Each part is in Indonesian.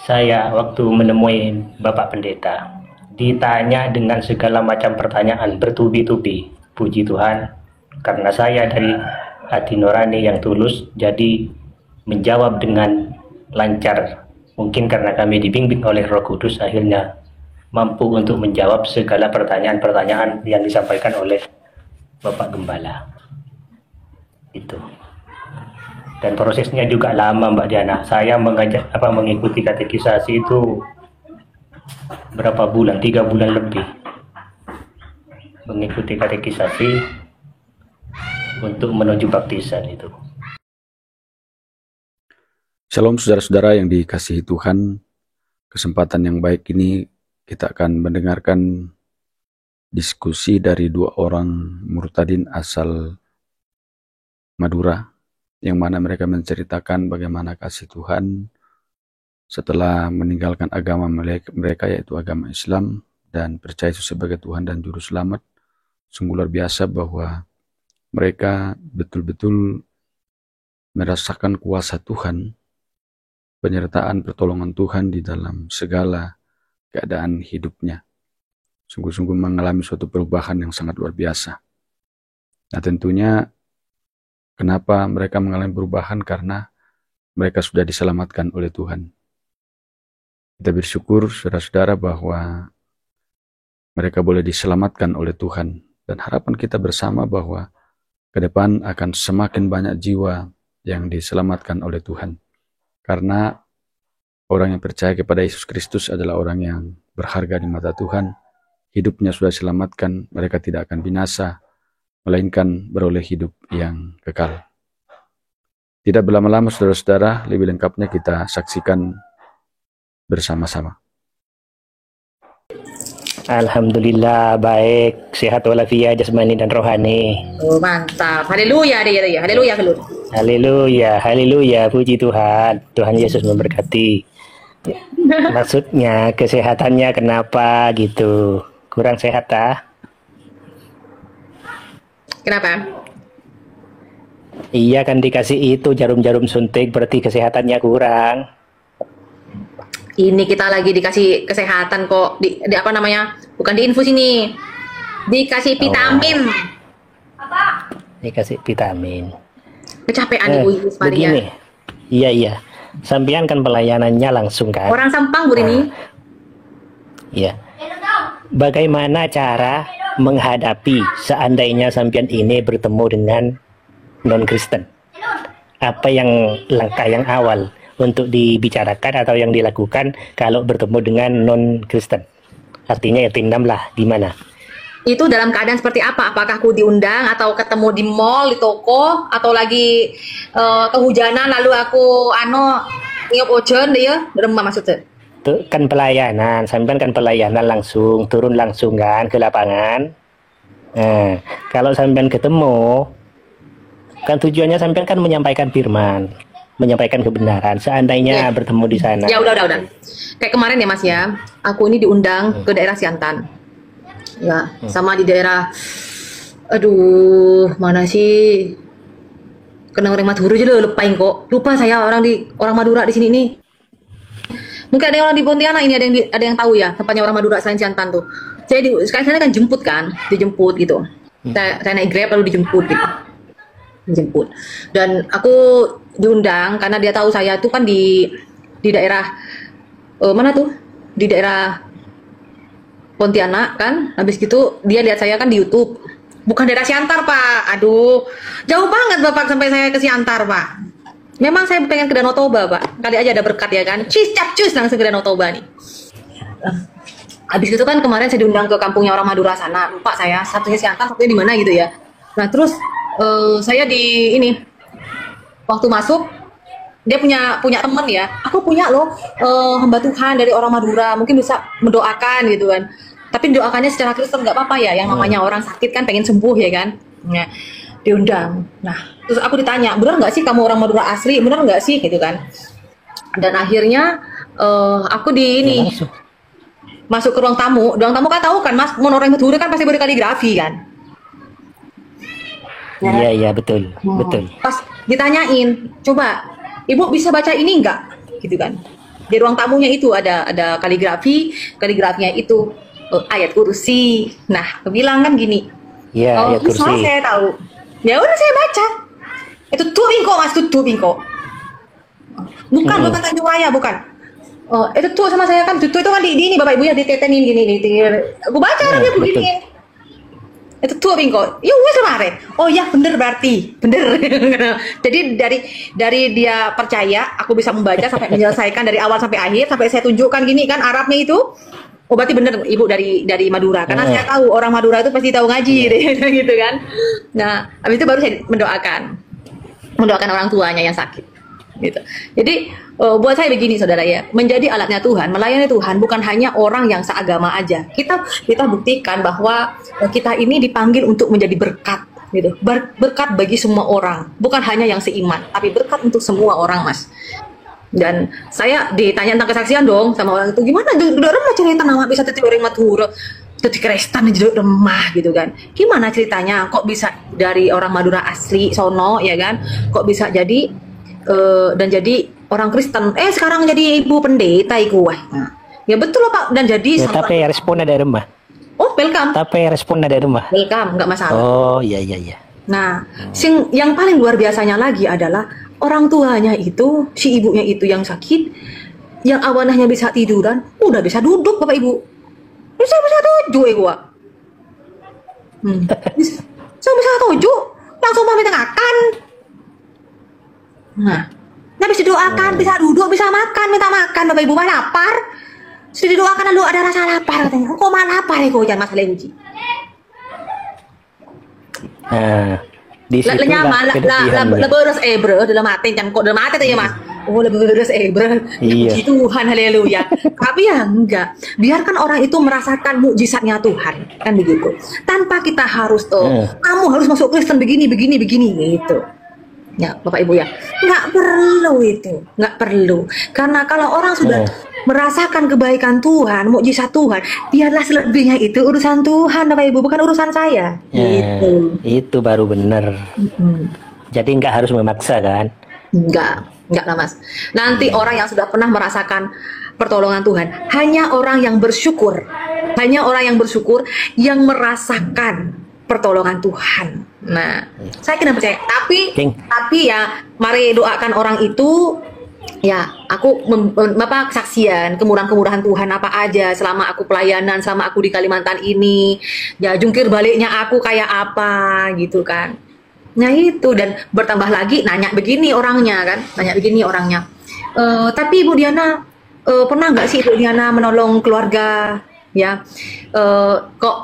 Saya waktu menemui Bapak Pendeta, ditanya dengan segala macam pertanyaan bertubi-tubi. Puji Tuhan, karena saya dari hati nurani yang tulus, jadi menjawab dengan lancar. Mungkin karena kami dibimbing oleh Roh Kudus, akhirnya mampu untuk menjawab segala pertanyaan-pertanyaan yang disampaikan oleh Bapak Gembala. Itu. Dan prosesnya juga lama, Mbak Diana. Saya mengikuti katekisasi itu berapa bulan? 3 bulan lebih. Mengikuti katekisasi untuk menuju baptisan itu. Shalom saudara-saudara yang dikasihi Tuhan. Kesempatan yang baik ini kita akan mendengarkan diskusi dari 2 orang murtadin asal Madura, yang mana mereka menceritakan bagaimana kasih Tuhan setelah meninggalkan agama mereka, yaitu agama Islam, dan percaya Yesus sebagai Tuhan dan Juru Selamat. Sungguh luar biasa bahwa mereka betul-betul merasakan kuasa Tuhan, penyertaan pertolongan Tuhan di dalam segala keadaan hidupnya. Sungguh-sungguh mengalami suatu perubahan yang sangat luar biasa. Nah, tentunya kenapa mereka mengalami perubahan? Karena mereka sudah diselamatkan oleh Tuhan. Kita bersyukur saudara-saudara bahwa mereka boleh diselamatkan oleh Tuhan. Dan harapan kita bersama bahwa ke depan akan semakin banyak jiwa yang diselamatkan oleh Tuhan. Karena orang yang percaya kepada Yesus Kristus adalah orang yang berharga di mata Tuhan. Hidupnya sudah diselamatkan, mereka tidak akan binasa, melainkan beroleh hidup yang kekal. Tidak berlama-lama saudara-saudara, lebih lengkapnya kita saksikan bersama-sama. Alhamdulillah, baik, sehat walafiat jasmani dan rohani. Oh, mantap. Haleluya deh ya. Haleluya keluar. Haleluya, haleluya, puji Tuhan. Tuhan Yesus memberkati. Maksudnya kesehatannya kenapa gitu? Kurang sehat ah? Kenapa? Iya kan dikasih itu jarum-jarum suntik, berarti kesehatannya kurang. Ini kita lagi dikasih kesehatan kok. Di apa namanya? Bukan diinfus ini. Dikasih vitamin. Dikasih vitamin. Kecapean Ibu Maria. Begini. Iya. Sampean kan pelayanannya langsung kan? Orang Sampang Bu ini. Iya. Bagaimana cara menghadapi seandainya sampean ini bertemu dengan non-Kristen? Apa yang langkah yang awal untuk dibicarakan atau yang dilakukan kalau bertemu dengan non-Kristen? Artinya ya tindam lah, gimana? Itu dalam keadaan seperti apa? Apakah aku diundang atau ketemu di mall, di toko, atau lagi kehujanan lalu aku ngiyop ojen deh ya? Beremah maksudnya? Itu kan pelayanan, sampean kan pelayanan langsung, turun langsung kan ke lapangan. Nah, kalau sampean ketemu, kan tujuannya sampean kan menyampaikan firman, menyampaikan kebenaran. Seandainya bertemu di sana. Ya udah. Kayak kemarin ya Mas ya, aku ini diundang ke daerah Siantan. Ya, sama di daerah, aduh, mana sih? Kena orang Madura aja loh, lupa saya orang Madura di sini nih. Mungkin ada yang orang di Pontianak ini, ada yang tahu ya tempatnya orang Madura selain Siantan tuh. Saya sekarang kan dijemput gitu. Saya naik Grab lalu dijemput. Dan aku diundang karena dia tahu saya tuh kan di daerah mana tuh? Di daerah Pontianak kan. Habis gitu dia lihat saya kan di YouTube. Bukan daerah Siantar, Pak. Aduh, jauh banget Bapak sampai saya ke Siantar, Pak. Memang saya pengen ke Danau Toba, Pak. Kali aja ada berkat ya kan. Cus langsung ke Danau Toba nih. Habis itu kan kemarin saya diundang ke kampungnya orang Madura sana. Lupa saya, satunya Siantar, satunya di mana gitu ya. Nah, terus saya di ini waktu masuk dia punya teman ya. Aku punya loh hamba Tuhan dari orang Madura, mungkin bisa mendoakan gitu kan. Tapi doakannya secara Kristen nggak apa-apa ya. Yang namanya orang sakit kan pengen sembuh ya kan. Nah, diundang. Nah, terus aku ditanya, benar nggak sih kamu orang Madura asli? Benar nggak sih gitu kan? Dan akhirnya aku masuk ke ruang tamu. Ruang tamu kan tahu kan Mas, orang Madura kan pasti berkaligrafi kan? Iya betul. Pas ditanyain, coba Ibu bisa baca ini nggak? Gitu kan? Di ruang tamunya itu ada kaligrafinya itu ayat kursi. Nah, aku bilang kan gini. Iya, Oh, ayat bisa kursi. saya tahu. Ya udah saya baca. Itu tuh bingko mas, tuh bingko. Bukan Tanjung Raya, bukan. Oh, itu tuh sama saya kan, tuh itu kan di ini bapak ibu ya ditetenin gini. Aku baca dia Betul. begini. Itu tuh bingko. Ya wes kemarin. Oh ya bener berarti, bener. Jadi dari dia percaya, aku bisa membaca sampai menyelesaikan dari awal sampai akhir, sampai saya tunjukkan gini kan Arabnya itu. Oh berarti bener ibu dari Madura, karena saya tahu orang Madura itu pasti tahu ngaji gitu kan. Nah, habis itu baru saya mendoakan orang tuanya yang sakit gitu. Jadi buat saya begini saudara ya, menjadi alatnya Tuhan, melayani Tuhan bukan hanya orang yang seagama aja. Kita buktikan bahwa kita ini dipanggil untuk menjadi berkat gitu. Berkat bagi semua orang, bukan hanya yang seiman, tapi berkat untuk semua orang, Mas. Dan saya ditanya tentang kesaksian dong sama orang itu, gimana remah cerita nama bisa tadi orang Madura jadi Kristen jadi remah gitu kan, gimana ceritanya kok bisa dari orang Madura asli sono ya kan, kok bisa jadi dan jadi orang Kristen sekarang jadi ibu pendeta iku nah, ya betul loh Pak, dan jadi Ya, tapi responnya dari rumah. oh welcome nggak masalah. Oh iya. Nah, yang paling luar biasanya lagi adalah orang tuanya itu, si ibunya itu yang sakit, yang awanahnya bisa tiduran, udah bisa duduk Bapak Ibu. Bisa tujuh gua. Bisa tujuh, langsung pamit makan. Nah, habis didoakan, bisa duduk, bisa makan, minta makan Bapak Ibu, mah lapar. Sudah didoakan lalu ada rasa lapar katanya. Kok mah lapar jangan masalah uji. Nah, di situ beres bro dalam mati kan kok dalam mati tuh ya mas. Oh beres bro. Iya. Puji Tuhan haleluya. Tapi ya enggak. Biarkan orang itu merasakan mukjizatnya Tuhan kan begitu. Tanpa kita harus kamu harus masuk Kristen begini gitu. Ya Bapak Ibu ya. Nggak perlu itu. Nggak perlu. Karena kalau orang sudah merasakan kebaikan Tuhan, mukjizat Tuhan, biarlah selebihnya itu urusan Tuhan Bapak Ibu, bukan urusan saya. Gitu. Itu baru benar. Jadi nggak harus memaksa kan? Enggak lah mas. Nanti orang yang sudah pernah merasakan pertolongan Tuhan, hanya orang yang bersyukur yang merasakan pertolongan Tuhan. Nah, saya kena percaya. Tapi ya, mari doakan orang itu. Ya, aku kesaksian kemurahan-kemurahan Tuhan apa aja selama aku pelayanan, selama aku di Kalimantan ini. Ya, jungkir baliknya aku kayak apa gitu kan. Nah itu, dan bertambah lagi nanya begini orangnya. Tapi Ibu Diana pernah nggak sih Ibu Diana menolong keluarga ya? Kok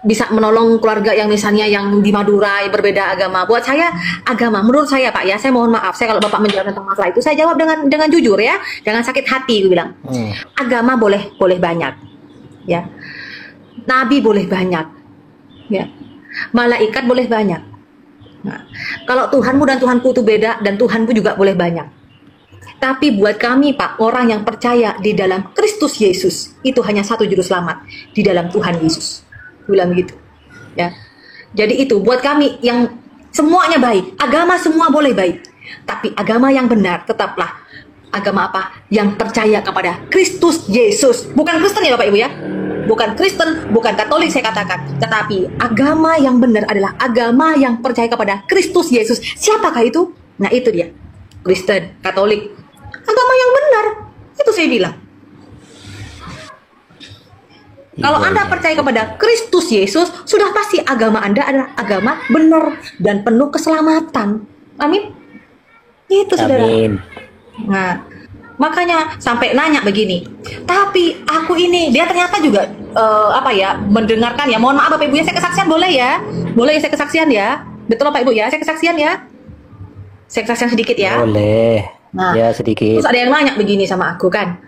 bisa menolong keluarga yang misalnya yang di Madura yang berbeda agama. Buat saya agama, menurut saya Pak ya, saya mohon maaf, saya kalau Bapak menjawab tentang masalah itu, saya jawab dengan jujur ya, jangan sakit hati, gue bilang. Agama boleh banyak, ya. Nabi boleh banyak, ya. Malaikat boleh banyak. Nah, kalau Tuhanmu dan Tuhanku itu beda, dan Tuhanku juga boleh banyak. Tapi buat kami Pak, orang yang percaya di dalam Kristus Yesus, itu hanya satu juru selamat, di dalam Tuhan Yesus. Bilang gitu ya. Jadi itu buat kami yang semuanya baik, agama semua boleh baik, tapi agama yang benar tetaplah agama apa? Yang percaya kepada Kristus Yesus, bukan Kristen ya Bapak Ibu ya, bukan Kristen, bukan Katolik saya katakan, tetapi agama yang benar adalah agama yang percaya kepada Kristus Yesus. Siapakah itu? Nah itu dia, Kristen, Katolik, agama yang benar, itu saya bilang. Kalau Anda percaya kepada Kristus Yesus, sudah pasti agama Anda adalah agama benar dan penuh keselamatan. Amin. Itu saudara. Amin. Nah, makanya sampai nanya begini. Tapi aku ini, dia ternyata juga mendengarkan ya. Mohon maaf Bapak Ibu ya, saya kesaksian boleh ya? Boleh ya saya kesaksian ya? Betul Bapak Ibu ya, saya kesaksian ya? Saya kesaksian sedikit ya? Boleh. Nah, ya sedikit. Terus ada yang nanya begini sama aku kan.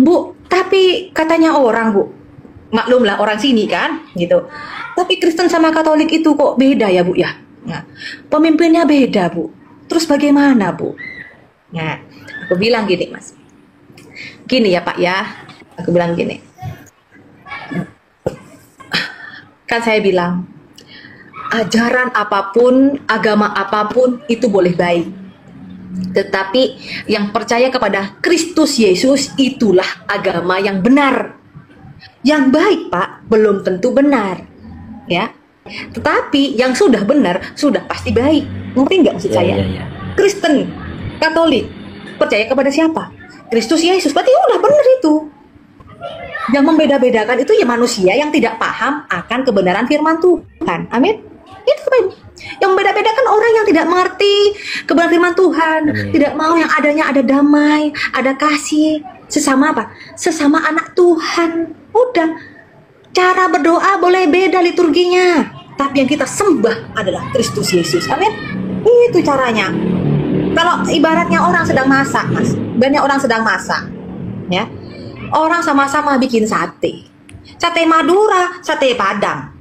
Bu, tapi katanya orang Bu, maklum lah orang sini kan gitu, tapi Kristen sama Katolik itu kok beda ya Bu ya. Nah, pemimpinnya beda Bu, terus bagaimana Bu? Nah, aku bilang gini Mas, gini ya Pak ya, aku bilang gini, kan saya bilang ajaran apapun, agama apapun itu boleh baik, Tetapi yang percaya kepada Kristus Yesus itulah agama yang benar. Yang baik, Pak, belum tentu benar. Ya. Tetapi yang sudah benar sudah pasti baik. Ngerti nggak maksud saya? Kristen, Katolik, percaya kepada siapa? Kristus Yesus. Berarti udah benar itu. Yang membeda-bedakan itu ya manusia yang tidak paham akan kebenaran firman Tuhan. Amin. Itu Bapak Ibu. Yang membeda-bedakan orang yang tidak mengerti kebenaran firman Tuhan, tidak mau yang adanya ada damai, ada kasih, sesama apa? Sesama anak Tuhan. Udah. Cara berdoa boleh beda liturginya, tapi yang kita sembah adalah Kristus Yesus. Amin. Itu caranya. Kalau ibaratnya orang sedang masak, Mas. Banyak orang sedang masak. Ya. Orang sama-sama bikin sate. Sate Madura, sate Padang.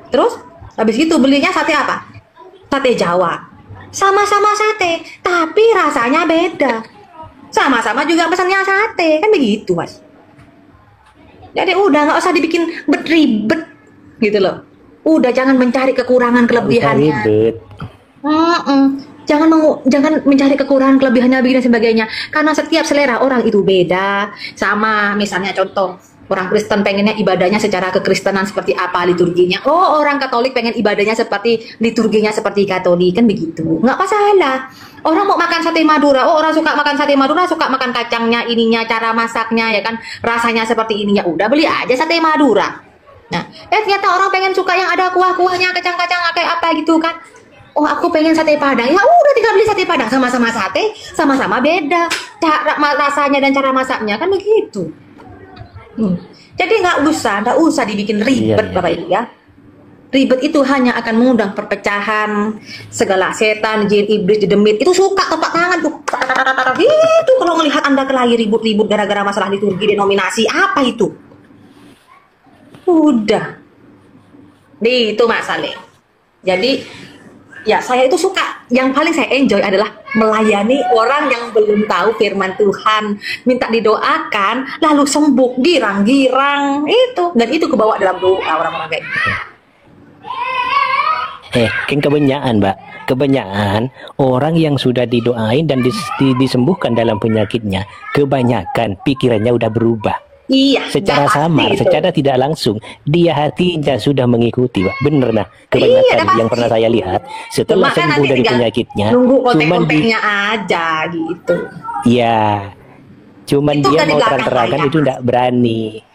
Terus habis itu belinya sate apa? Sate Jawa. Sama-sama sate, tapi rasanya beda. Sama-sama juga pesannya sate, kan begitu, Mas. Jadi udah nggak usah dibikin ribet gitu loh. Udah jangan mencari kekurangan kelebihannya. Jangan mencari kekurangan kelebihannya begini dan sebagainya. Karena setiap selera orang itu beda. Sama misalnya contoh, orang Kristen pengennya ibadahnya secara kekristenan seperti apa liturginya. Oh, orang Katolik pengen ibadahnya seperti liturginya seperti Katolik, kan begitu. Nggak masalah. Orang mau makan sate Madura, oh orang suka makan sate Madura, suka makan kacangnya, ininya, cara masaknya, ya kan, rasanya seperti ini, ya udah beli aja sate Madura. Nah, ternyata orang pengen suka yang ada kuah-kuahnya, kacang-kacang kayak apa gitu kan. Oh, aku pengen sate Padang. Ya udah tinggal beli sate Padang, sama-sama sate, sama-sama beda cara rasanya dan cara masaknya, kan begitu. Jadi nggak usah dibikin ribet, Bapak Ibu ya. Ribet itu hanya akan mengundang perpecahan, segala setan, jin, iblis, jedemit itu suka tepuk tangan tuh. Itu kalau melihat Anda kelahi ribut-ribut gara-gara masalah liturgi, denominasi, apa itu? Udah. Itu masalah. Jadi ya saya itu suka, yang paling saya enjoy adalah melayani orang yang belum tahu firman Tuhan, minta didoakan, lalu sembuh, girang-girang, itu. Dan itu kebawa dalam doa orang-orang kayak gitu. Kan kebanyakan, Mbak. Kebanyakan orang yang sudah didoain dan disembuhkan dalam penyakitnya, kebanyakan pikirannya udah berubah. Iya. Secara samar, secara tidak langsung, dia hatinya sudah mengikuti, Pak. Bener nah. Kebanyakan yang pernah saya lihat, setelah sembuh dari penyakitnya, cuman kontek-konteknya aja gitu. Iya. Cuman itu dia mau terang-terangan itu enggak berani.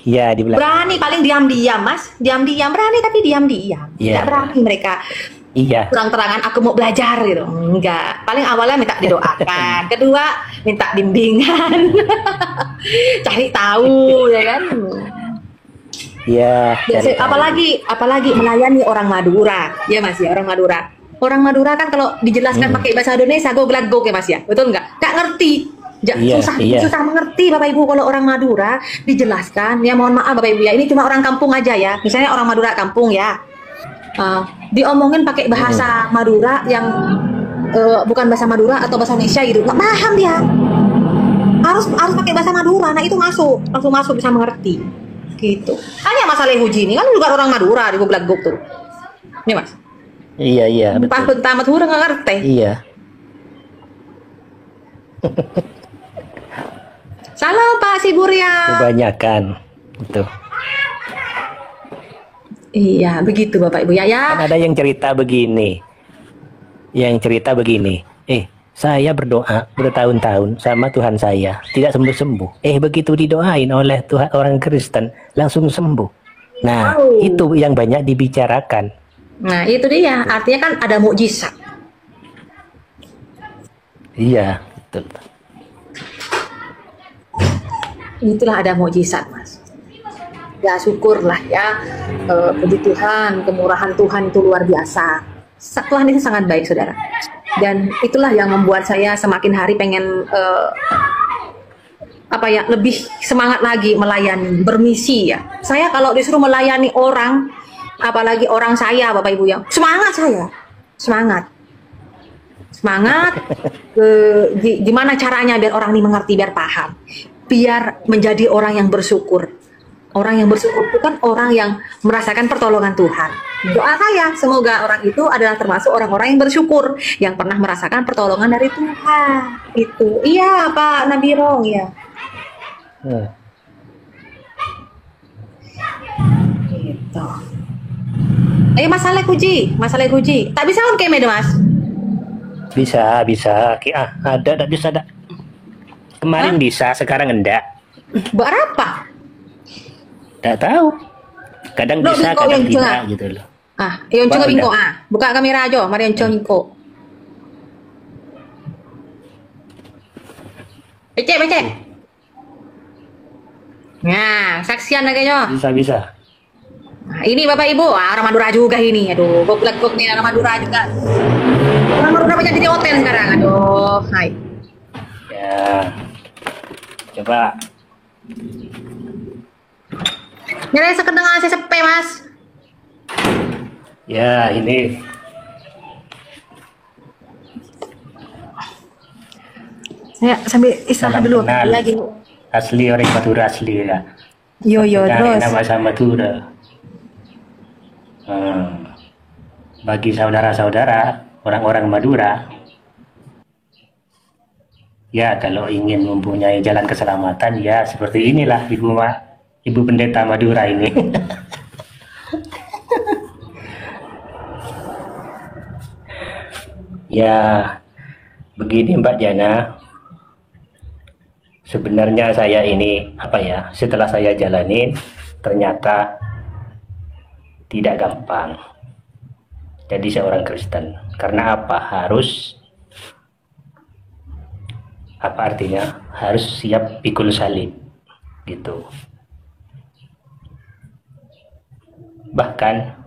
Ya, di belakang. Berani paling diam-diam, Mas. Diam-diam berani tapi diam-diam. Tidak berani mereka. Iya. Terang-terangan aku mau belajar gitu. Enggak. Paling awalnya minta didoakan, kedua minta bimbingan. Cari tahu ya kan. Iya. Apalagi melayani orang Madura. Ya Mas ya, orang Madura. Orang Madura kan kalau dijelaskan pakai bahasa Indonesia go-glagok ya Mas ya. Betul enggak? Enggak ngerti. Susah mengerti Bapak Ibu kalau orang Madura dijelaskan. Ya mohon maaf Bapak Ibu ya, ini cuma orang kampung aja ya. Misalnya orang Madura kampung ya, diomongin pakai bahasa Madura yang bukan bahasa Madura atau bahasa Indonesia gitu, nggak paham dia. Harus pakai bahasa Madura. Nah itu langsung masuk bisa mengerti gitu. Hanya masalah Huji ini kan juga orang Madura di Goblagok tuh. Ini Mas. Iya Pas pertama Madura nggak ngerti. Iya. Salam Pak Siburya. Kebanyakan itu. Iya, begitu Bapak Ibu ya. Kan ada yang cerita begini. Saya berdoa bertahun-tahun sama Tuhan saya, tidak sembuh-sembuh. Begitu didoain oleh Tuhan orang Kristen, langsung sembuh. Nah, itu yang banyak dibicarakan. Nah, itu dia. Artinya kan ada mukjizat. Iya, betul. Itulah ada mukjizat, Mas. Ya syukurlah ya, puji Tuhan, kemurahan Tuhan itu luar biasa. Tuhan itu sangat baik, saudara. Dan itulah yang membuat saya semakin hari pengen lebih semangat lagi melayani, bermisi ya. Saya kalau disuruh melayani orang, apalagi orang saya, Bapak Ibu ya, semangat saya, semangat. Gimana caranya biar orang ini mengerti, biar paham, biar menjadi orang yang bersyukur. Orang yang bersyukur itu kan orang yang merasakan pertolongan Tuhan. Doa saya, semoga orang itu adalah termasuk orang-orang yang bersyukur, yang pernah merasakan pertolongan dari Tuhan. Itu. Iya, Pak Nabirong, ya. Gitu. Ayo masalah kuji. Tak bisa on kemed, Mas. Bisa. Ada, tak bisa, ada. Kemarin bisa, sekarang enggak. Buat apa? Tak tahu. Kadang Lo bisa, bingko kadang yang tidak cengah. gitu loh. Yung cengah Bang, bingko buka kamera aja, mari yung cengah bingko. Becek. Nah, saksian lagi Bisa. Nah, ini Bapak Ibu, orang Madura juga ini. Aduh, gok nih orang Madura juga. Orang Madura banyak di hotel sekarang. Aduh, hai. Ya. Coba. Nyari sekedengan saya sepe, Mas. Ya, ini. Saya sambil istirahat dulu Kenal. lagi. Asli orang Madura asli ya. Yo terus. Nama sama Madura. Bagi saudara-saudara orang-orang Madura, ya kalau ingin mempunyai jalan keselamatan, ya seperti inilah Ibu Pendeta Madura ini. Ya, begini Mbak Jana. Sebenarnya saya ini setelah saya jalanin ternyata tidak gampang jadi seorang Kristen. Karena harus siap pikul salib gitu. Bahkan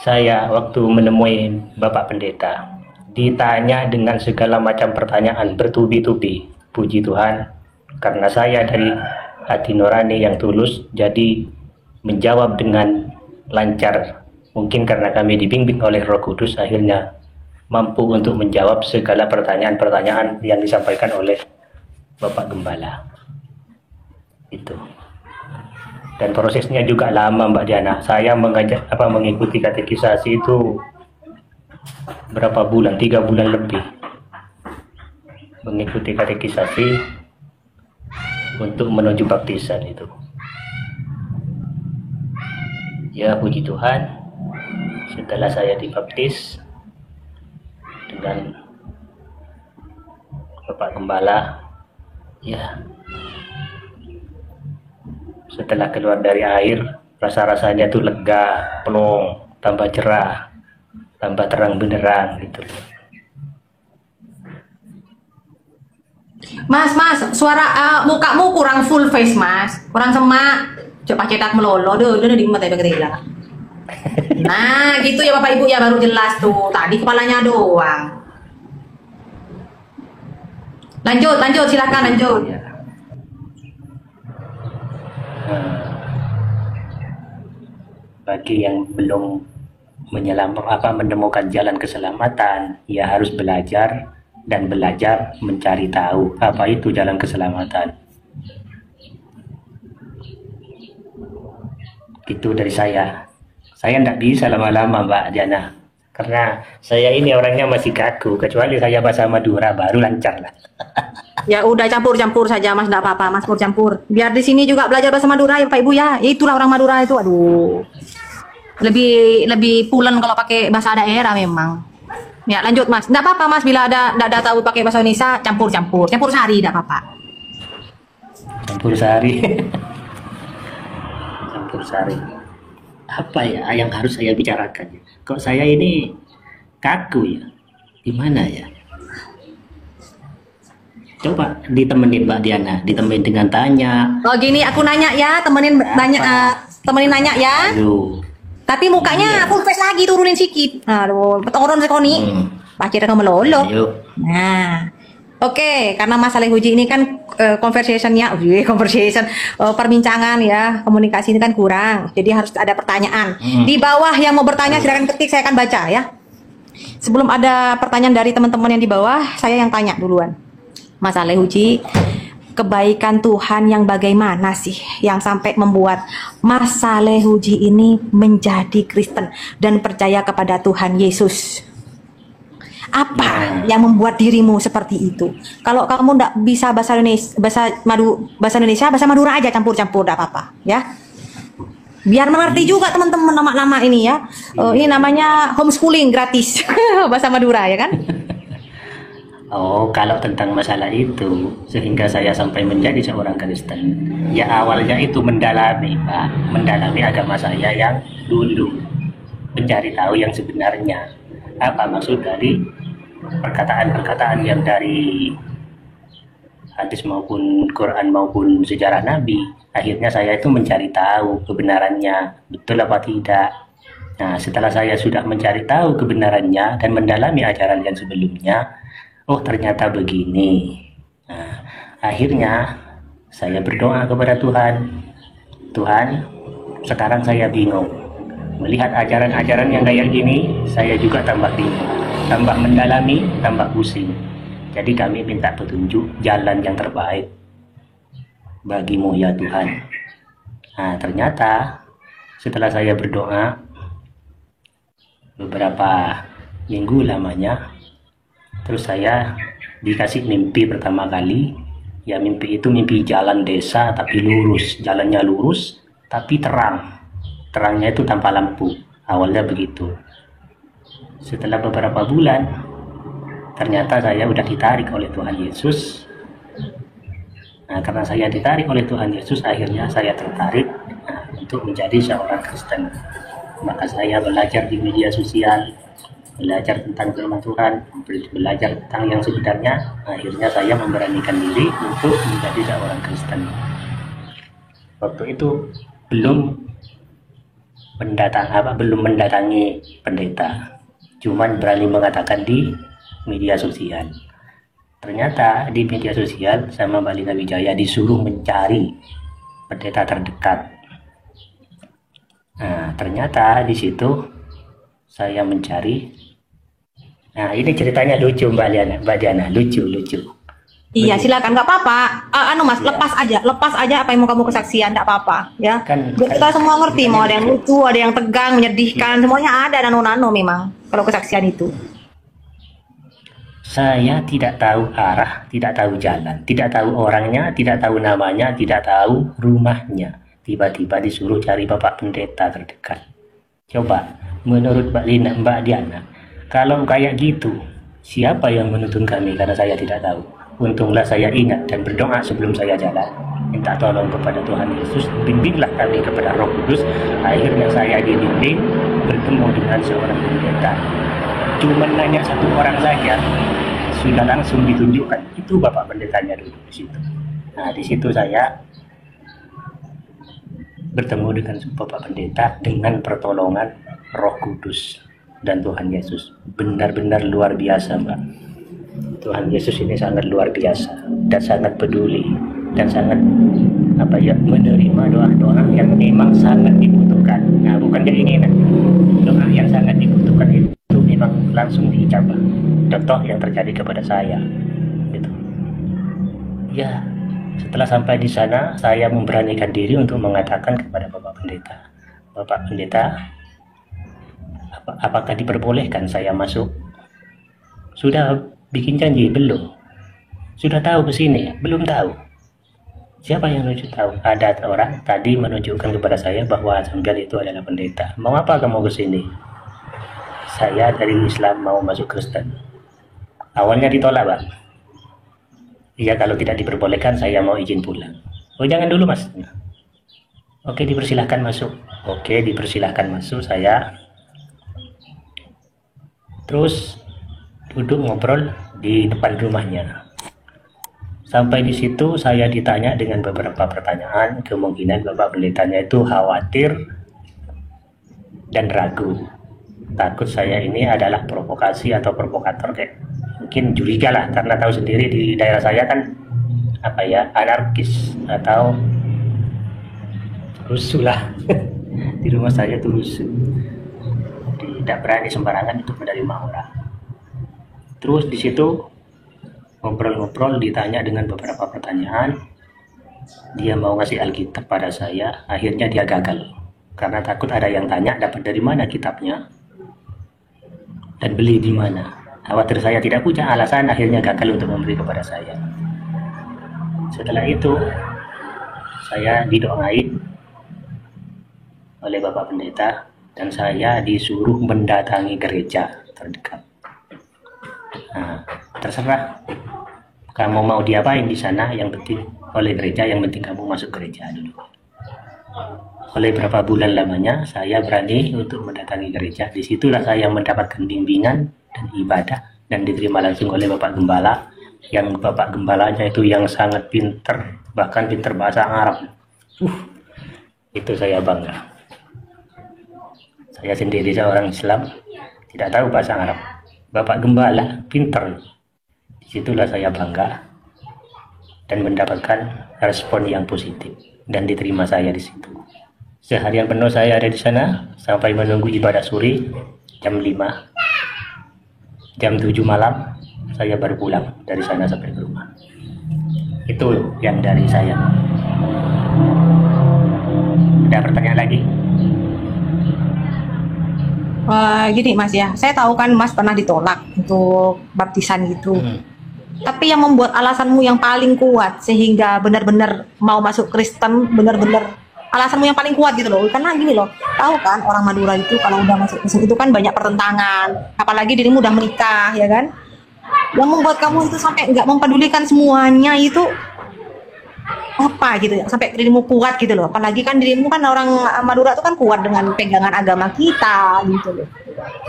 saya waktu menemui Bapak Pendeta ditanya dengan segala macam pertanyaan bertubi-tubi. Puji Tuhan, karena saya dari hati nurani yang tulus, jadi menjawab dengan lancar. Mungkin karena kami dibimbing oleh Roh Kudus, akhirnya mampu untuk menjawab segala pertanyaan-pertanyaan yang disampaikan oleh Bapak Gembala. Itu. Dan prosesnya juga lama Mbak Diana. Saya mengikuti katekisasi itu berapa bulan? 3 bulan lebih. Mengikuti katekisasi untuk menuju baptisan itu. Ya puji Tuhan, setelah saya dibaptis dengan Bapak Gembala, ya setelah keluar dari air, rasa-rasanya tuh lega, plong, tambah cerah, tambah terang benderang gitu. Mas, suara mukamu kurang full face, Mas. Kurang semak. Coba cetak melolo, udah di mata begitu. Nah, gitu ya Bapak Ibu ya, baru jelas tuh. Tadi kepalanya doang. Lanjut, silakan lanjut. Ya. Bagi yang belum menemukan jalan keselamatan, ya harus belajar mencari tahu apa itu jalan keselamatan. Itu dari saya. Saya tidak bisa lama-lama Mbak Diana, karena saya ini orangnya masih kaku, kecuali saya bahasa Madura baru lancar lah. Ya udah campur saja Mas, enggak apa-apa Mas, campur. Biar di sini juga belajar bahasa Madura ya Pak Ibu ya. Itulah orang Madura itu, aduh. Lebih pulen kalau pakai bahasa daerah memang. Ya lanjut Mas. Enggak apa-apa Mas, bila ada tahu pakai bahasa Indonesia campur sari enggak apa-apa. Campur sari. Campur sari. Apa ya yang harus saya bicarakan? Kok saya ini kaku ya? Gimana ya? Coba ditemenin Mbak Diana, ditemenin dengan tanya. Oh gini, aku nanya ya, temenin nanya ya. Aduh. Tapi mukanya full face lagi, turunin sikit. Aduh, turun sekoni. Akhirnya kamu melolo. Ayo. Nah, oke, karena masalah uji ini kan perbincangan ya, komunikasi ini kan kurang. Jadi harus ada pertanyaan. Di bawah yang mau bertanya silakan ketik, saya akan baca ya. Sebelum ada pertanyaan dari teman-teman yang di bawah, saya yang tanya duluan. Masalah uji, kebaikan Tuhan yang bagaimana sih yang sampai membuat Mas Saleh Huji ini menjadi Kristen dan percaya kepada Tuhan Yesus? Apa yang membuat dirimu seperti itu? Kalau kamu nggak bisa bahasa Indonesia, bahasa Madura aja campur-campur, nggak apa-apa ya. Biar mengerti juga teman-teman nama-nama ini ya. Ini namanya homeschooling gratis bahasa Madura ya kan? Oh, kalau tentang masalah itu, sehingga saya sampai menjadi seorang Kristen, ya awalnya itu mendalami, Pak. Mendalami agama saya yang dulu. Mencari tahu yang sebenarnya. Apa maksud dari perkataan-perkataan yang dari hadis maupun Quran maupun sejarah Nabi. Akhirnya saya itu mencari tahu kebenarannya, betul apa tidak. Nah, setelah saya sudah mencari tahu kebenarannya dan mendalami ajaran yang sebelumnya, oh ternyata begini. Nah, akhirnya saya berdoa kepada Tuhan. Tuhan, sekarang saya bingung. Melihat ajaran-ajaran yang kayak gini, saya juga tambah bingung. Tambah mendalami, tambah pusing. Jadi kami minta petunjuk jalan yang terbaik bagimu ya Tuhan. Nah, ternyata setelah saya berdoa beberapa minggu lamanya, terus saya dikasih mimpi pertama kali. Ya mimpi itu mimpi jalan desa tapi lurus, jalannya lurus tapi terang. Terangnya itu tanpa lampu. Awalnya begitu. Setelah beberapa bulan, ternyata saya udah ditarik oleh Tuhan Yesus. Nah, karena saya ditarik oleh Tuhan Yesus, akhirnya saya tertarik untuk menjadi seorang Kristen. Maka saya belajar di media sosial, belajar tentang firman Tuhan, belajar tentang yang sebenarnya. Akhirnya saya memberanikan diri untuk menjadi seorang Kristen. Waktu itu belum mendatangi pendeta, cuman berani mengatakan di media sosial. Ternyata di media sosial sama Mbak Lina Wijaya disuruh mencari pendeta terdekat. Nah, ternyata di situ saya mencari. Nah, ini ceritanya lucu Mbak Diana, lucu. Iya, silakan, nggak apa-apa. Mas, Ya. lepas aja apa yang mau kamu kesaksian, nggak apa-apa, ya. Kan Kita semua ngerti, mau ada yang lucu, ada yang tegang, menyedihkan, semuanya ada nano-nano memang. Kalau kesaksian itu. saya tidak tahu arah, tidak tahu jalan, tidak tahu orangnya, tidak tahu namanya, tidak tahu rumahnya. Tiba-tiba disuruh cari Bapak Pendeta terdekat. Coba, menurut Mbak Lina, Mbak Diana, kalau kayak gitu, siapa yang menuntun kami karena saya tidak tahu? Untunglah saya ingat dan berdoa sebelum saya jalan. Minta tolong kepada Tuhan Yesus, bimbinglah kami kepada Roh Kudus. Akhirnya saya dibimbing, bertemu dengan seorang pendeta. Cuma nanya satu orang saja, sudah langsung ditunjukkan. Itu Bapak Pendetanya dulu di situ. Nah, di situ saya bertemu dengan Bapak Pendeta dengan pertolongan Roh Kudus dan Tuhan Yesus. Benar-benar luar biasa, Mbak. Tuhan Yesus ini sangat luar biasa dan sangat peduli dan sangat menerima doa-doa yang memang sangat dibutuhkan. Nah, bukan keinginan. Doa yang sangat dibutuhkan itu memang langsung diijabah. Contoh yang terjadi kepada saya. Gitu. Ya, setelah sampai di sana, saya memberanikan diri untuk mengatakan kepada Bapak Pendeta, Bapak Pendeta, apakah diperbolehkan saya masuk? Sudah bikin janji belum? Sudah tahu ke sini? Belum tahu. Siapa yang menunjuk tahu? Ada orang tadi menunjukkan kepada saya bahwa Sambil itu adalah pendeta. Mau apa kamu ke sini? Saya dari Islam mau masuk Kristen. Awalnya ditolak, Pak. Iya, kalau tidak diperbolehkan saya mau izin pulang. Oh, jangan dulu, Mas. Oke, dipersilahkan masuk. Oke, dipersilahkan masuk. Saya terus duduk ngobrol di depan rumahnya. Sampai di situ saya ditanya dengan beberapa pertanyaan. Kemungkinan Bapak Pendetanya itu khawatir dan ragu. Takut saya ini adalah provokasi atau provokator, kayak mungkin curiga lah, karena tahu sendiri di daerah saya kan anarkis atau rusuh lah. Di rumah saya tuh rusuh. Tidak berani sembarangan untuk menerima orang. Terus di situ ngobrol-ngobrol, ditanya dengan beberapa pertanyaan. Dia mau ngasih Alkitab pada saya, akhirnya dia gagal. Karena takut ada yang tanya dapat dari mana kitabnya dan beli di mana. Khawatir saya tidak punya alasan, akhirnya gagal untuk memberi kepada saya. Setelah itu, saya didoain oleh Bapak Pendeta dan saya disuruh mendatangi gereja terdekat. Nah, terserah kamu mau diapain di sana, yang penting oleh gereja, yang penting kamu masuk gereja dulu. Oleh berapa bulan lamanya saya berani untuk mendatangi gereja. Disitulah saya mendapatkan bimbingan dan ibadah dan diterima langsung oleh Bapak Gembala, yang Bapak Gembalanya itu yang sangat pinter, bahkan pinter bahasa Arab. Itu saya bangga. Saya sendiri seorang Islam, tidak tahu bahasa Arab. Bapak Gembala pinter. Disitulah saya bangga dan mendapatkan respon yang positif dan diterima saya di situ. Seharian penuh saya ada di sana sampai menunggu ibadah sore jam 5. Jam 7 malam saya baru pulang dari sana sampai ke rumah. Itu yang dari saya. Ada pertanyaan lagi? Gini Mas ya, saya tahu kan Mas pernah ditolak untuk baptisan gitu. Tapi yang membuat alasanmu yang paling kuat sehingga benar-benar mau masuk Kristen, benar-benar alasanmu yang paling kuat gitu loh. Karena gini loh, tahu kan orang Madura itu kalau udah masuk Kristen itu kan banyak pertentangan. Apalagi dirimu udah menikah ya kan. Yang membuat kamu itu sampai nggak mempedulikan semuanya itu apa gitu ya, sampai dirimu kuat gitu loh. Apalagi kan dirimu kan orang Madura itu kan kuat dengan pegangan agama kita gitu loh.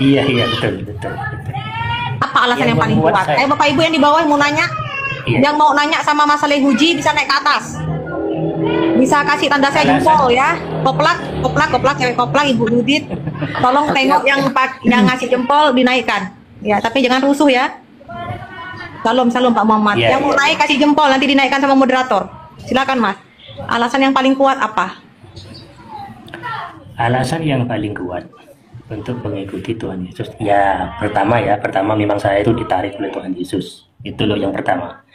Iya betul. Apa alasan yang paling membuat kuat? Bapak Ibu yang di bawah yang mau nanya, yang mau nanya sama Mas Lehuji bisa naik ke atas. Bisa kasih tanda saya jempol ya. Koplak, cewek koplak Ibu Yudit. Tolong tengok yang ngasih jempol dinaikkan. Ya, tapi jangan rusuh ya. Salam Pak Muhammad. Yang mau naik kasih jempol nanti dinaikkan sama moderator. Silakan Mas. Alasan yang paling kuat apa? Alasan yang paling kuat untuk mengikuti Tuhan Yesus, pertama memang saya itu ditarik oleh Tuhan Yesus. Itu loh yang pertama.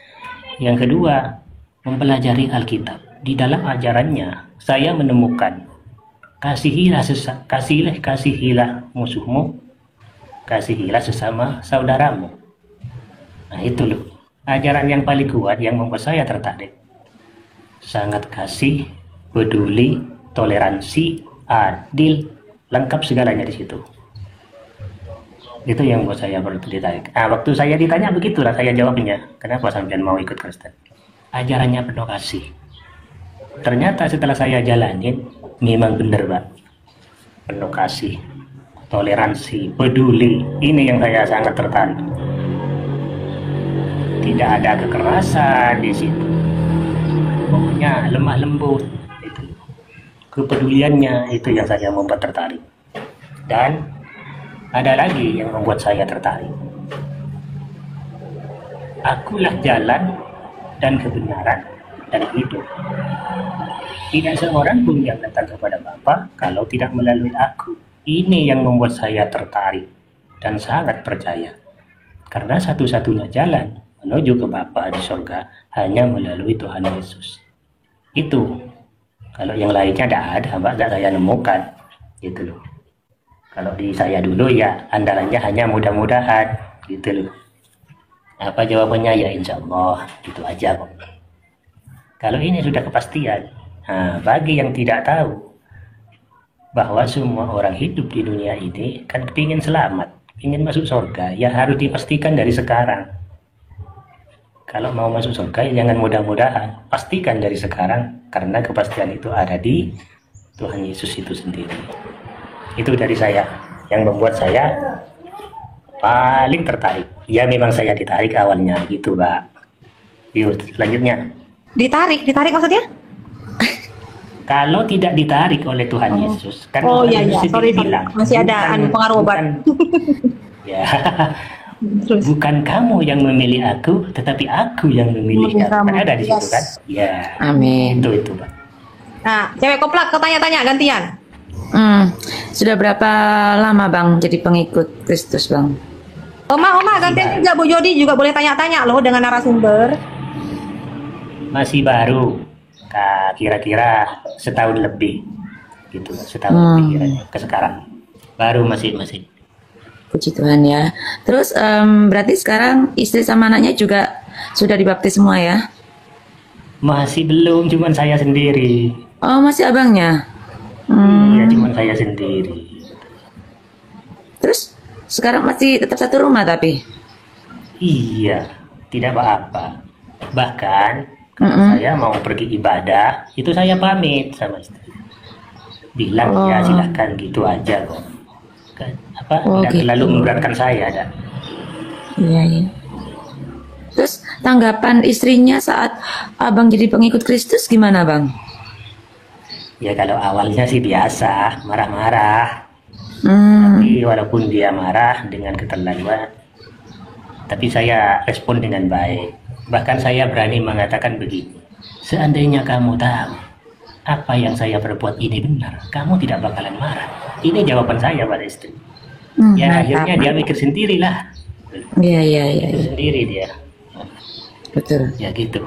Yang kedua, mempelajari Alkitab. Di dalam ajarannya saya menemukan kasihilah musuhmu, kasihilah sesama saudaramu. Nah itu loh ajaran yang paling kuat yang membuat saya tertarik. Sangat kasih, peduli, toleransi, adil, lengkap segalanya di situ. Itu yang buat saya tertarik. Waktu saya ditanya begitulah saya jawabnya. Kenapa sampean mau ikut Kristen? Ajarannya penuh kasih. Ternyata setelah saya jalanin, memang benar Pak. Penuh kasih, toleransi, peduli. Ini yang saya sangat tertarik. Tidak ada kekerasan di situ. Pokoknya lemah lembut. Kepeduliannya itu yang saya membuat tertarik. Dan ada lagi yang membuat saya tertarik. Akulah jalan dan kebenaran dan hidup. Tidak seorang pun yang datang kepada Bapa kalau tidak melalui aku. Ini yang membuat saya tertarik dan sangat percaya. Karena satu-satunya jalan menuju ke Bapa di surga hanya melalui Tuhan Yesus. Itu. Kalau yang lainnya tidak saya nemukan, gitu loh. Kalau di saya dulu ya andalannya hanya mudah-mudahan, gitu loh. Apa jawabannya ya insya Allah, gitu aja kok. Kalau ini sudah kepastian, bagi yang tidak tahu bahwa semua orang hidup di dunia ini kan ingin selamat, ingin masuk surga, ya harus dipastikan dari sekarang. Kalau mau masuk surga ya jangan mudah-mudahan, pastikan dari sekarang karena kepastian itu ada di Tuhan Yesus itu sendiri. Itu dari saya yang membuat saya paling tertarik. Ya memang saya ditarik awalnya gitu Mbak. Yuk selanjutnya. Ditarik maksudnya? Kalau tidak ditarik oleh Tuhan Yesus, kan Tuhan Yesus bilang masih ada pengaruh obat. Ya. Bukan kamu yang memilih aku, tetapi aku yang memilih kamu. Kan ada di situ kan? Ya. Amin. Itu Pak. Nah, cewek koplak kau tanya-tanya gantian. Sudah berapa lama Bang jadi pengikut Kristus Bang? Oma gantian juga Bu Jody juga boleh tanya-tanya loh dengan narasumber. Masih baru, kira-kira setahun lebih, gitu, setahun lebih kiranya ke sekarang. Baru masih. Puji Tuhan ya. Terus berarti sekarang istri sama anaknya juga sudah dibaptis semua ya? Masih belum, cuman saya sendiri. Oh, masih abangnya? Ya, cuman saya sendiri. Terus sekarang masih tetap satu rumah tapi? Iya, tidak apa-apa. Bahkan kalau saya mau pergi ibadah, itu saya pamit sama istri. Bilang ya silahkan gitu aja kok. Kan, tidak gitu. terlalu memberatkan saya. Dan. Iya. Terus tanggapan istrinya saat abang jadi pengikut Kristus gimana bang? Ya kalau awalnya sih biasa, marah-marah. Tapi walaupun dia marah dengan keterlaluan, tapi saya respon dengan baik. Bahkan saya berani mengatakan begini, seandainya kamu tahu apa yang saya perbuat ini benar, kamu tidak bakalan marah. Ini jawaban saya pada istri. Ya akhirnya dia mikir sendirilah. Iya. Sendiri dia. Betul. Ya gitu.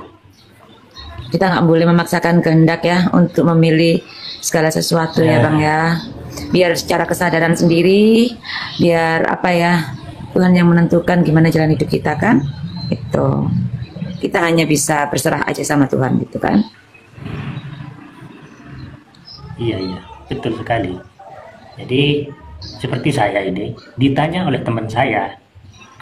Kita nggak boleh memaksakan kehendak ya untuk memilih segala sesuatu ya bang ya. Biar secara kesadaran sendiri, biar Tuhan yang menentukan gimana jalan hidup kita kan. Itu. Kita hanya bisa berserah aja sama Tuhan gitu kan. Iya, betul sekali. Jadi seperti saya ini ditanya oleh teman saya.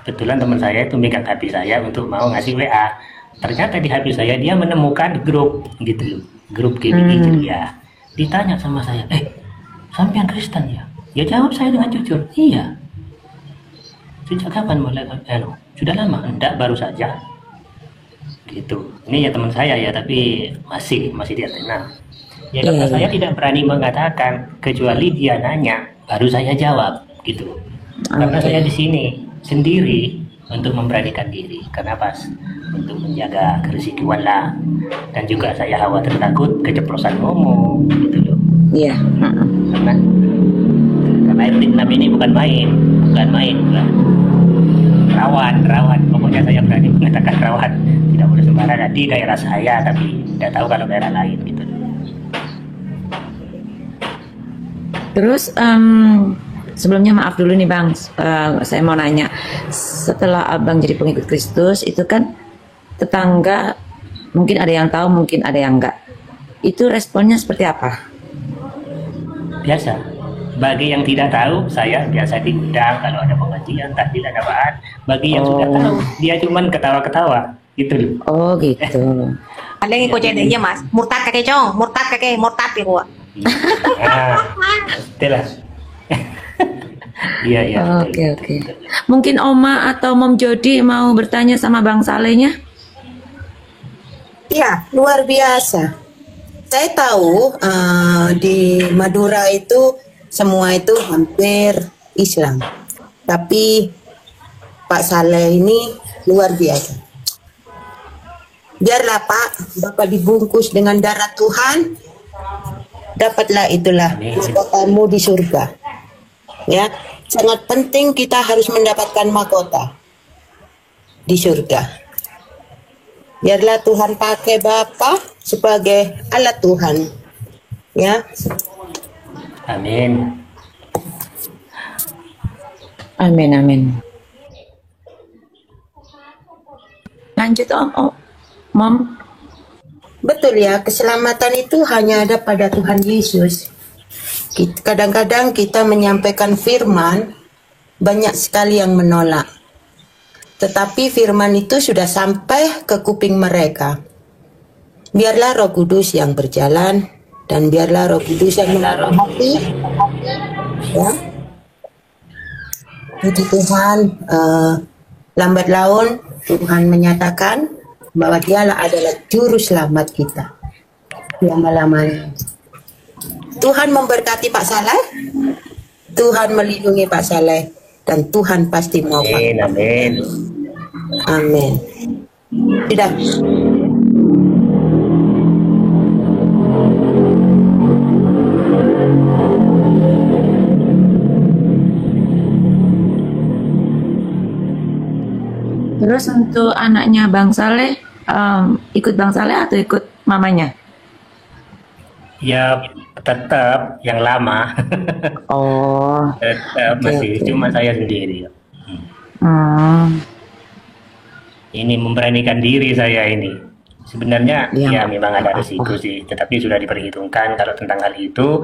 Kebetulan teman saya itu megang HP saya untuk mau ngasih WA. Ternyata di HP saya dia menemukan grup gitu loh, grup GBI Ceria. Ditanya sama saya, sampean Kristen ya? Ya jawab saya dengan jujur, iya. Sejak kapan mulai? Sudah lama? Enggak, baru saja. Gitu. Ini ya teman saya ya, tapi masih di Athena. Ya karena saya tidak berani mengatakan, kecuali dia nanya, baru saya jawab gitu. Karena saya di sini sendiri untuk memberanikan diri. Karena pas untuk menjaga keresikuan lah, dan juga saya khawatir takut keceplosan ngomong gitu loh. Iya. Karena Vietnam ini bukan main. Rawan. Pokoknya saya berani mengatakan rawan. Tidak boleh sembarangan di daerah saya, tapi tidak tahu kalau daerah lain gitu. Terus sebelumnya maaf dulu nih bang, saya mau nanya, setelah abang jadi pengikut Kristus itu kan tetangga mungkin ada yang tahu, mungkin ada yang enggak. Itu responnya seperti apa? Biasa. Bagi yang tidak tahu, saya biasa diundang kalau ada pengajian, takdir ada apaan. Bagi yang sudah tahu, dia cuman ketawa-ketawa gitu loh. Oh gitu. Ada yang ikut channelnya mas, murtad kakek murtad ya gua. Itulah. Iya. Oke. Mungkin Oma atau Mom Jody mau bertanya sama Bang Salehnya? Ya, luar biasa. Saya tahu di Madura itu semua itu hampir Islam. Tapi Pak Saleh ini luar biasa. Biarlah Pak, Bapak dibungkus dengan darah Tuhan, dapatlah itulah mahkotamu di surga. Ya, sangat penting kita harus mendapatkan mahkota di surga. Biarlah Tuhan pakai Bapak sebagai alat Tuhan. Ya. Amin. Lanjut Mom. Betul ya, keselamatan itu hanya ada pada Tuhan Yesus. Kadang-kadang kita menyampaikan firman, banyak sekali yang menolak. Tetapi firman itu sudah sampai ke kuping mereka. Biarlah Roh Kudus yang berjalan, dan biarlah Roh Kudus yang menaruh hati. Ya. Puji Tuhan, lambat laun Tuhan menyatakan bahwa Dialah adalah juru selamat kita selama-lamanya. Tuhan memberkati Pak Saleh, Tuhan melindungi Pak Saleh, dan Tuhan pasti mau pakai. Amin. Tidak. Terus untuk anaknya Bang Saleh, ikut Bang Saleh atau ikut mamanya? Ya tetap yang lama. Oh, Tetap oke masih oke. cuma saya sendiri. Hmm, Ini memberanikan diri saya ini. Sebenarnya ya ya nggak memang ada apa-apa. resiko sih, tetapi sudah diperhitungkan kalau tentang hal itu.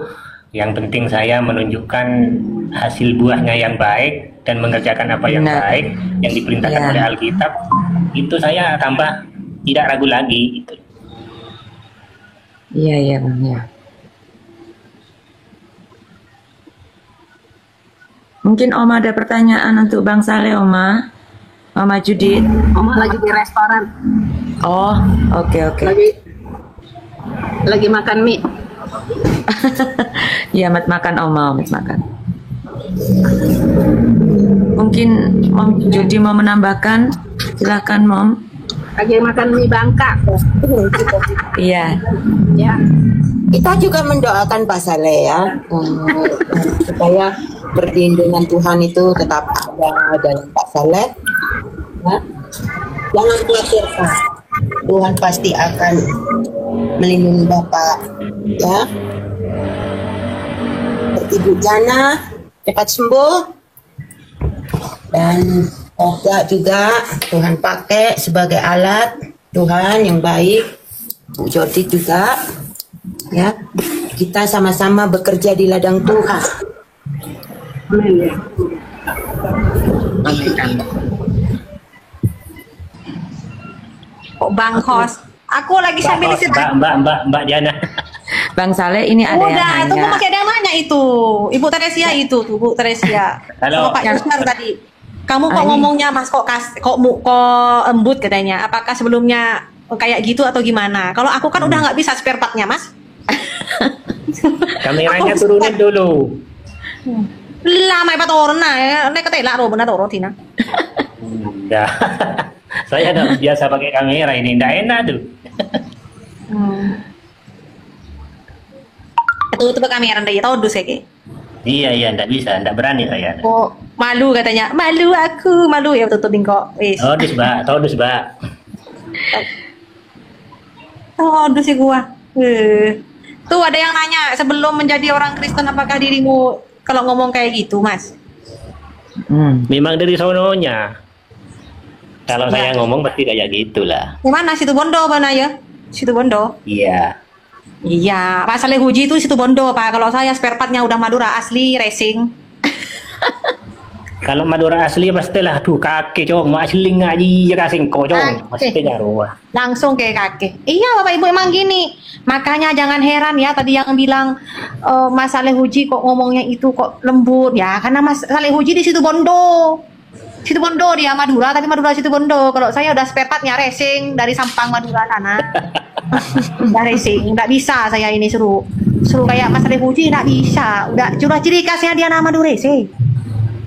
Yang penting saya menunjukkan hasil buahnya yang baik dan mengerjakan apa yang Benar. baik yang diperintahkan Ya, oleh Alkitab. Itu saya tambah tidak ragu lagi itu. iya iya Bang ya. Mungkin Oma ada pertanyaan untuk Bang Saleh, Oma. Mama Judit. Oma lagi di restoran, Oh, oke oke. lagi makan mie. Ya, mat makan Oma, mat makan. Mungkin Mom Judi mau menambahkan, silakan Mom. Lagi makan mie Bangka. Iya, Ya, Kita juga mendoakan Pak Saleh ya, supaya perlindungan Tuhan itu tetap ada dalam Pak Saleh. Ya. Jangan khawatir Pak, Tuhan pasti akan melindungi Bapak. Ya, seperti Bu Jana cepat sembuh, dan Oga juga Tuhan pakai sebagai alat Tuhan yang baik. Bu Jody juga. Ya, kita sama-sama bekerja di ladang Tuhan. amin ya. Kok Bang Hos? Aku lagi sambil isi. Mbak Diana. Bang Saleh ini ada yang Udah, itu nanya. masih ada yang nanya itu. Ibu Teresia itu tuh, Bu Teresia. Halo. Sama Pak Yusar tadi. Kamu kok Ah, ini. ngomongnya Mas kok embut katanya. Apakah sebelumnya kayak gitu atau gimana? Kalau aku kan udah nggak bisa spare partnya, Mas. Kameranya turunin dulu. Lama apa turun nah, nek ketela ro benar ro tina. Udah. Saya udah biasa pakai kamera ini, nggak enak tuh. Tutup kamera deh, tahu dus kayak. Iya, nggak bisa, nggak berani saya. Oh, malu katanya. Malu aku, malu ya tutup bingko. Wis. Todus, Mbak. Oh, dus sih gua. Tuh ada yang nanya, sebelum menjadi orang Kristen apakah dirimu kalau ngomong kayak gitu, Mas? Memang dari sononya. Kalau Ya. saya ngomong pasti kayak gitulah. Gimana situ Bondo mana ya? Situ Bondo. Iya. Iya, Pak Saleh Huji itu situ Bondo, Pak. Kalau saya spare partnya udah Madura asli racing. Kalau Madura asli pastilah tuh kaki cong, mau asli ngaji kasing kocong, Oke. pasti ngaruh. Langsung ke kaki. Iya, Bapak Ibu emang gini. Makanya jangan heran ya tadi yang bilang Mas Saleh Huji kok ngomongnya itu kok lembut ya, karena Mas Saleh Huji di situ Bondo. Situ Bondo dia Madura, tapi Madura situ Bondo. Kalau saya udah spare partnya racing dari Sampang Madura sana. Udah racing, nggak bisa saya ini suruh kayak Mas Saleh Huji nggak bisa. Udah curah ciri khasnya dia nama Madura racing.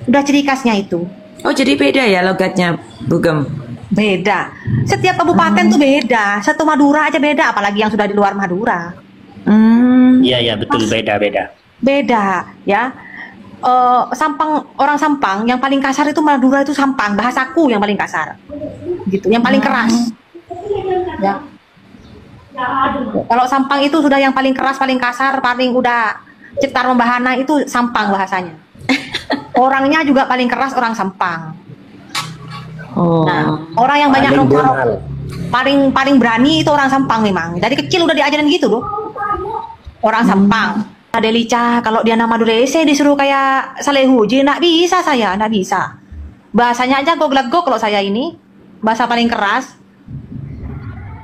Udah ciri khasnya itu. Oh, jadi beda ya logatnya, Bugem? Beda. Setiap kabupaten tuh beda. Satu Madura aja beda, apalagi yang sudah di luar Madura. Iya, betul, beda-beda. Beda, ya. Sampang, orang Sampang yang paling kasar itu Madura itu Sampang, bahasaku yang paling kasar. Gitu, yang paling keras. Ya. Kalau Sampang itu sudah yang paling keras, paling kasar, paling udah cetar membahana itu Sampang bahasanya. Orangnya juga paling keras orang Sampang. Oh, Nah, orang yang banyak Paling nongkrong brutal. paling berani itu orang Sampang memang. Dari kecil udah diajarin gitu loh. Orang Sampang. Adelica kalau dia nama Dulese disuruh kayak Saleh Huji nggak bisa saya, nggak bisa. Bahasanya aja goglag-gog kalau saya ini. Bahasa paling keras.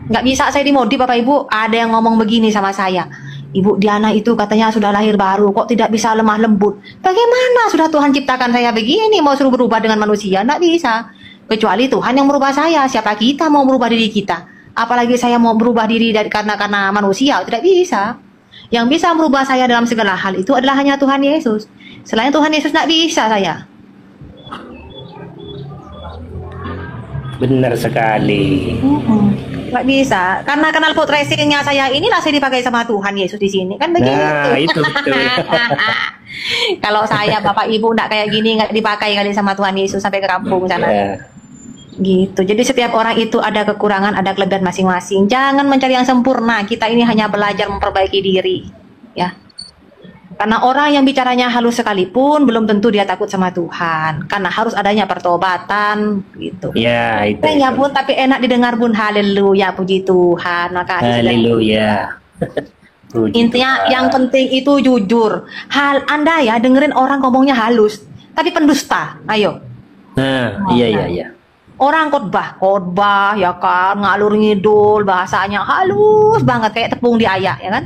Nggak bisa saya dimodif Bapak Ibu. Ada yang ngomong begini sama saya. Ibu Diana itu katanya sudah lahir baru, kok tidak bisa lemah lembut. Bagaimana sudah Tuhan ciptakan saya begini, mau suruh berubah dengan manusia? Nggak bisa. Kecuali Tuhan yang merubah saya. Siapa kita mau merubah diri kita? Apalagi saya mau berubah diri karena manusia, tidak bisa. Yang bisa merubah saya dalam segala hal itu adalah hanya Tuhan Yesus. Selain Tuhan Yesus nggak bisa saya. Benar sekali. Nggak bisa. Karena knalpot racingnya saya inilah saya dipakai sama Tuhan Yesus di sini. Kan begitu. Nah, itu betul. Kalau saya Bapak Ibu nggak kayak gini nggak dipakai kali sama Tuhan Yesus sampai ke kampung sana. Ya. Gitu. Jadi setiap orang itu ada kekurangan, ada kelebihan masing-masing. Jangan mencari yang sempurna. Kita ini hanya belajar memperbaiki diri, ya. Karena orang yang bicaranya halus sekalipun belum tentu dia takut sama Tuhan. Karena harus adanya pertobatan, gitu. Ya, itu. Ya pun, tapi enak didengar pun. Haleluya, puji Tuhan. Makasih. Haleluya. Puji Intinya Tuhan. yang penting itu jujur. Anda ya dengerin orang ngomongnya halus, tapi pendusta. Ayo. Nah, iya. Orang khotbah ya kan, ngalur ngidul, bahasanya halus banget kayak tepung di ayak ya kan.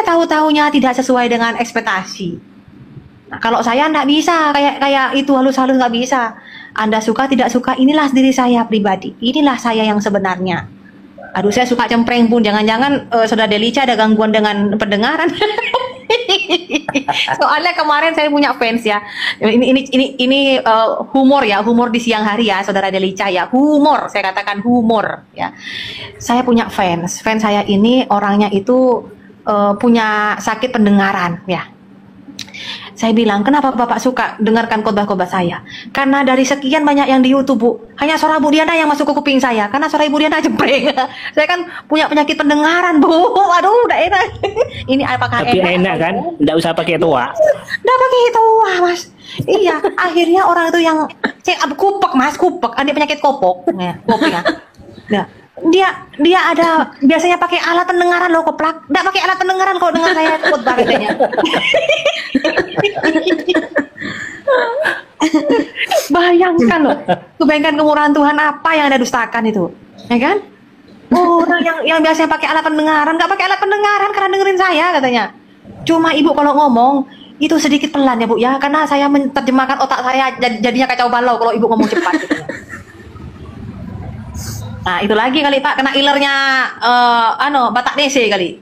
Tahu-tahunya tidak sesuai dengan ekspektasi. Nah, kalau saya nggak bisa kayak itu halus-halus, nggak bisa. Anda suka tidak suka, inilah diri saya pribadi. Inilah saya yang sebenarnya. Aduh, saya suka cempreng pun. Jangan-jangan Saudara Delica ada gangguan dengan pendengaran. Soalnya kemarin saya punya fans ya. Ini humor ya, humor di siang hari ya, Saudara Delica ya. Humor, saya katakan humor ya. Saya punya fans. Fans saya ini orangnya itu punya sakit pendengaran ya. Saya bilang, kenapa Bapak suka dengarkan khotbah-khotbah saya? Karena dari sekian banyak yang di YouTube, Bu, hanya suara Bu Diana yang masuk ke kuping saya. Karena suara Ibu Diana jempreng. Saya kan punya penyakit pendengaran, Bu. Aduh, udah enak. Ini apakah Tapi enak kan? Nggak usah pakai toa. Nggak pakai toa, Mas. Iya, akhirnya orang itu yang kupek, Mas, kupek. Ada penyakit kopok. Ya, kopek ya. Nah, dia ada biasanya pakai alat pendengaran loh, koplak. Nggak pakai alat pendengaran kalau dengar saya khotbah katanya. Bayangkan loh, bayangkan kemurahan Tuhan apa yang Anda dustakan itu, ya kan? Orang yang biasanya pakai alat pendengaran nggak pakai alat pendengaran karena dengerin saya katanya. Cuma Ibu kalau ngomong itu sedikit pelan ya Bu ya, karena saya menerjemahkan otak saya jadinya kacau balau kalau Ibu ngomong cepat. Gitu. Nah itu lagi kali Pak, kena ilernya Batak Nese kali.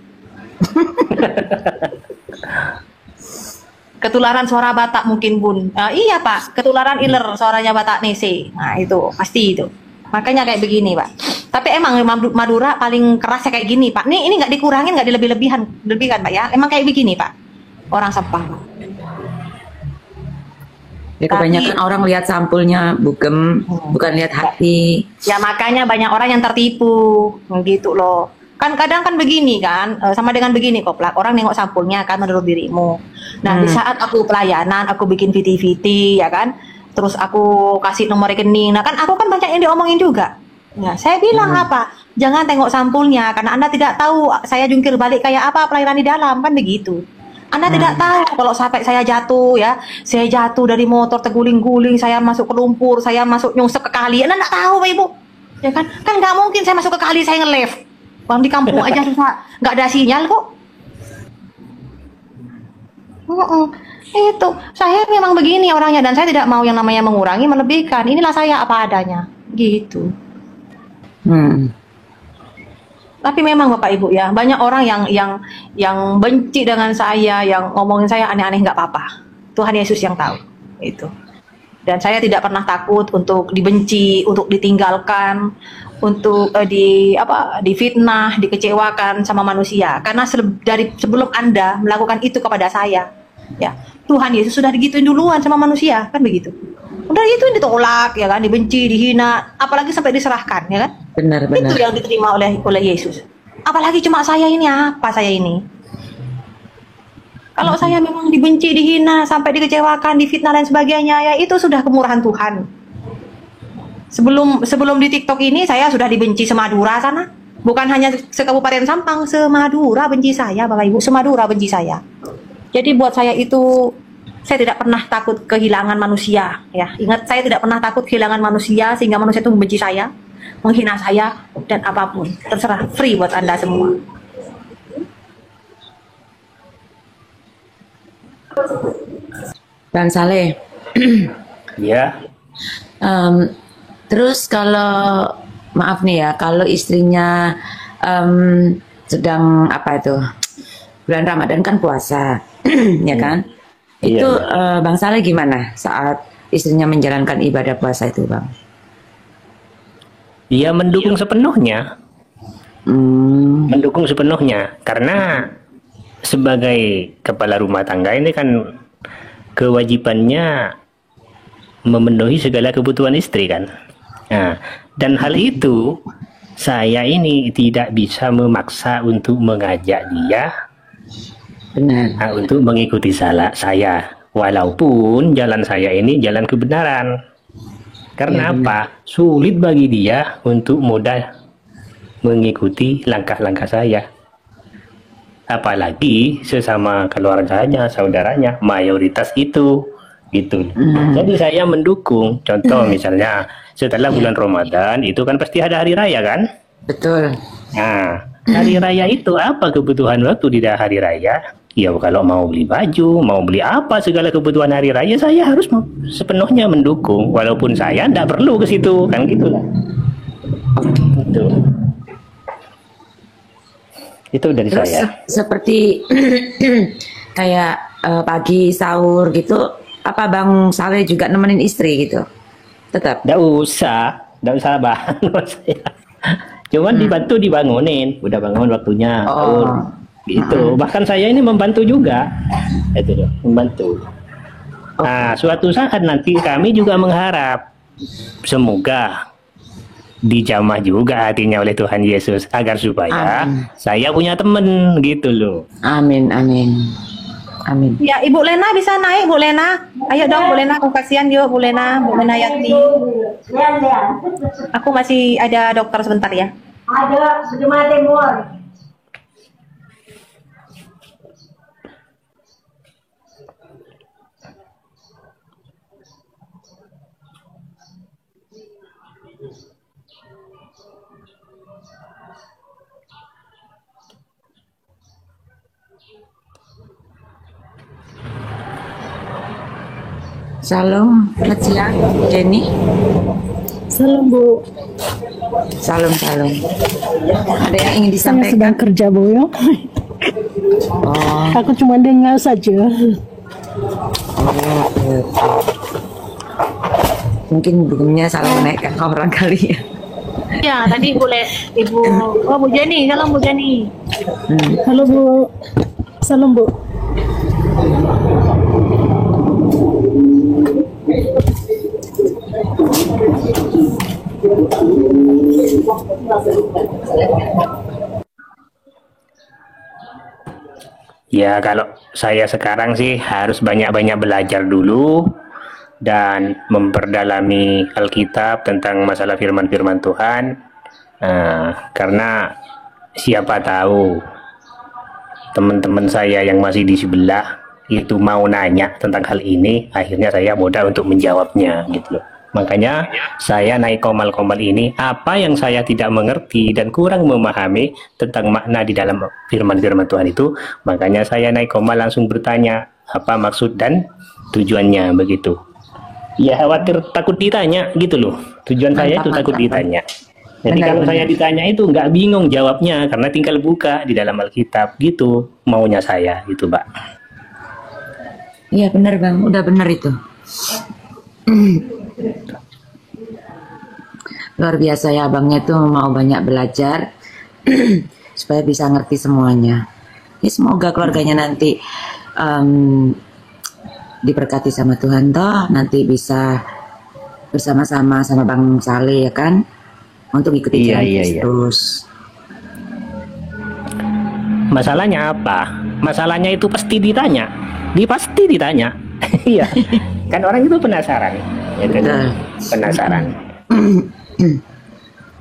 Ketularan suara Batak mungkin Bun. Iya Pak, ketularan iler suaranya Batak Nese. Nah itu pasti itu. Makanya kayak begini Pak. Tapi emang Madura paling kerasnya kayak gini Pak. Ini nggak dikurangin, nggak dilebih-lebihan Pak ya. Emang kayak begini Pak. Orang Sepang Pak. Ya kebanyakan orang lihat sampulnya bugem, bukan lihat hati. Ya makanya banyak orang yang tertipu, gitu loh. Kan kadang kan begini kan, sama dengan begini Koplak. Orang nengok sampulnya kan menurut dirimu. Nah di saat aku pelayanan, aku bikin VT, ya kan. Terus aku kasih nomor rekening. Nah kan aku kan banyak yang diomongin juga. Ya saya bilang apa? Jangan tengok sampulnya, karena Anda tidak tahu saya jungkir balik kayak apa pelayanan di dalam, kan begitu. Anda tidak tahu kalau sampai saya jatuh ya, saya jatuh dari motor terguling-guling, saya masuk ke lumpur, saya masuk nyungsep ke kali. Anda tidak tahu Pak Ibu, ya kan? Kan nggak mungkin saya masuk ke kali saya nge-live. Bang di kampung aja susah, nggak ada sinyal kok. Itu saya memang begini orangnya dan saya tidak mau yang namanya mengurangi, melebihkan. Inilah saya apa adanya, gitu. Tapi memang Bapak Ibu ya, banyak orang yang benci dengan saya, yang ngomongin saya aneh-aneh nggak apa-apa. Tuhan Yesus yang tahu itu. Dan saya tidak pernah takut untuk dibenci, untuk ditinggalkan, untuk difitnah, dikecewakan sama manusia. Karena dari sebelum Anda melakukan itu kepada saya, ya Tuhan Yesus sudah digituin duluan sama manusia, kan begitu. Udah itu ditolak ya kan, dibenci, dihina, apalagi sampai diserahkan ya kan. Benar. Itu yang diterima oleh Yesus. Apalagi cuma saya ini, apa saya ini? Kalau saya memang dibenci, dihina, sampai dikecewakan, difitnah dan sebagainya, ya itu sudah kemurahan Tuhan. Sebelum di TikTok ini saya sudah dibenci semadura sana. Bukan hanya sekabupaten Sampang, semadura benci saya, Bapak Ibu, semadura benci saya. Jadi buat saya itu saya tidak pernah takut kehilangan manusia ya. Ingat, saya tidak pernah takut kehilangan manusia sehingga manusia itu membenci saya, menghina saya dan apapun. Terserah, free buat Anda semua. Bang Saleh. Ya. Terus kalau maaf nih ya, kalau istrinya sedang apa itu bulan Ramadan kan puasa, ya kan? Itu Bang Saleh gimana saat istrinya menjalankan ibadah puasa itu, Bang? Dia mendukung sepenuhnya. Mendukung sepenuhnya. Karena sebagai kepala rumah tangga ini kan kewajibannya memenuhi segala kebutuhan istri kan. Nah, dan hal itu saya ini tidak bisa memaksa untuk mengajak dia Benar. untuk mengikuti saya, walaupun jalan saya ini jalan kebenaran. Karena Ya, benar. apa? Sulit bagi dia untuk mudah mengikuti langkah-langkah saya. Apalagi sesama keluarganya, saudaranya, mayoritas itu gitu. Jadi saya mendukung. Contoh misalnya setelah bulan Ramadan itu kan pasti ada hari raya kan? Betul. Nah, hari raya itu apa kebutuhan waktu di hari raya? Ya kalau mau beli baju, mau beli apa segala kebutuhan hari raya saya harus sepenuhnya mendukung walaupun saya tidak perlu ke situ kan gitu lah. Gitu. Itu dari Terus saya. seperti kayak pagi sahur gitu, apa Bang Saleh juga nemenin istri gitu? Tetap. Nggak usah bangun saya. Cuman dibantu dibangunin, udah bangun waktunya. Oh. Gitu. Bahkan saya ini membantu juga. Itu loh, membantu. Nah, suatu saat nanti kami juga mengharap semoga dijamah juga hatinya oleh Tuhan Yesus agar supaya saya punya temen gitu loh. Amin, amin. Amin. Ya, Ibu Lena bisa naik, Bu Lena. Ayo dong, Bu Lena. Aku kasihan yuk, Bu Lena Yati. Aku masih ada dokter sebentar ya. Ada, Sudirman Timur. Salam, selamat siang, Jenny. Salam Bu, Salam. Ada yang ingin saya disampaikan? sedang kerja Bu ya. Oh, Aku cuma dengar saja. mungkin burungnya salah menaikkan orang kali ya. Ya, tadi Bu Jenny. Salam Bu Jenny. Halo Bu, salam Bu. Ya kalau saya sekarang sih harus banyak-banyak belajar dulu dan memperdalami Alkitab tentang masalah firman-firman Tuhan. Karena siapa tahu teman-teman saya yang masih di sebelah itu mau nanya tentang hal ini, akhirnya saya mudah untuk menjawabnya gitu loh. Makanya saya naik komal-komal ini, apa yang saya tidak mengerti dan kurang memahami tentang makna di dalam firman-firman Tuhan itu, makanya saya naik komal langsung bertanya apa maksud dan tujuannya begitu. Ya khawatir takut ditanya gitu loh. Tujuan saya itu takut ditanya. Jadi kalau saya ditanya itu nggak bingung jawabnya karena tinggal buka di dalam Alkitab gitu maunya saya gitu, Pak. Iya benar Bang, udah benar itu. Luar biasa ya abangnya tuh mau banyak belajar supaya bisa ngerti semuanya. Ya semoga keluarganya nanti diberkati sama Tuhan toh, nanti bisa bersama-sama sama Bang Saleh ya kan, untuk ikuti jalan Kristus. Masalahnya apa? Masalahnya itu pasti ditanya. Pasti ditanya. Iya. Kan orang itu penasaran. Ya, penasaran.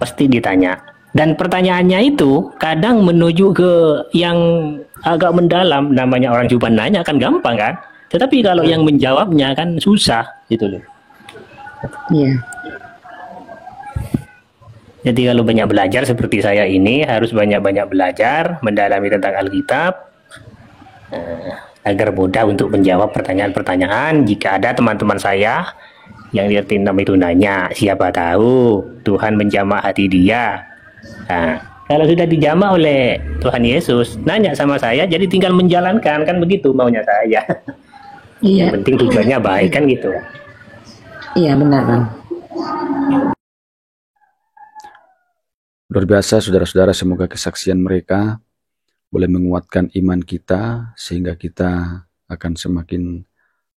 Pasti ditanya. Dan pertanyaannya itu kadang menuju ke yang agak mendalam. Namanya orang cuma nanya kan gampang kan? Tetapi kalau yang menjawabnya kan susah gitu loh. Iya. Jadi kalau banyak belajar seperti saya ini harus banyak-banyak belajar, mendalami tentang Alkitab agar mudah untuk menjawab pertanyaan-pertanyaan. Jika ada teman-teman saya yang di tim itu nanya, siapa tahu Tuhan menjamah hati dia. Nah, kalau sudah dijamah oleh Tuhan Yesus, nanya sama saya, jadi tinggal menjalankan, kan begitu maunya saya. Iya. Yang penting tujuannya baik kan gitu. Iya benar Bang. Luar biasa saudara-saudara, semoga kesaksian mereka boleh menguatkan iman kita sehingga kita akan semakin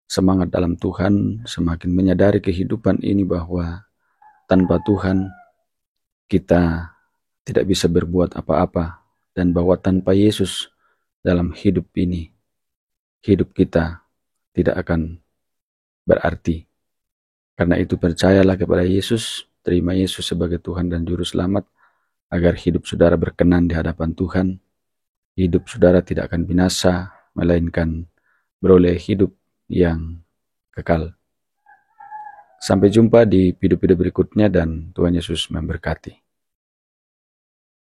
semangat dalam Tuhan, semakin menyadari kehidupan ini bahwa tanpa Tuhan kita tidak bisa berbuat apa-apa, dan bahwa tanpa Yesus dalam hidup ini, hidup kita tidak akan berarti. Karena itu percayalah kepada Yesus, terima Yesus sebagai Tuhan dan Juru Selamat, agar hidup saudara berkenan di hadapan Tuhan. Hidup saudara tidak akan binasa, melainkan beroleh hidup yang kekal. Sampai jumpa di video-video berikutnya dan Tuhan Yesus memberkati.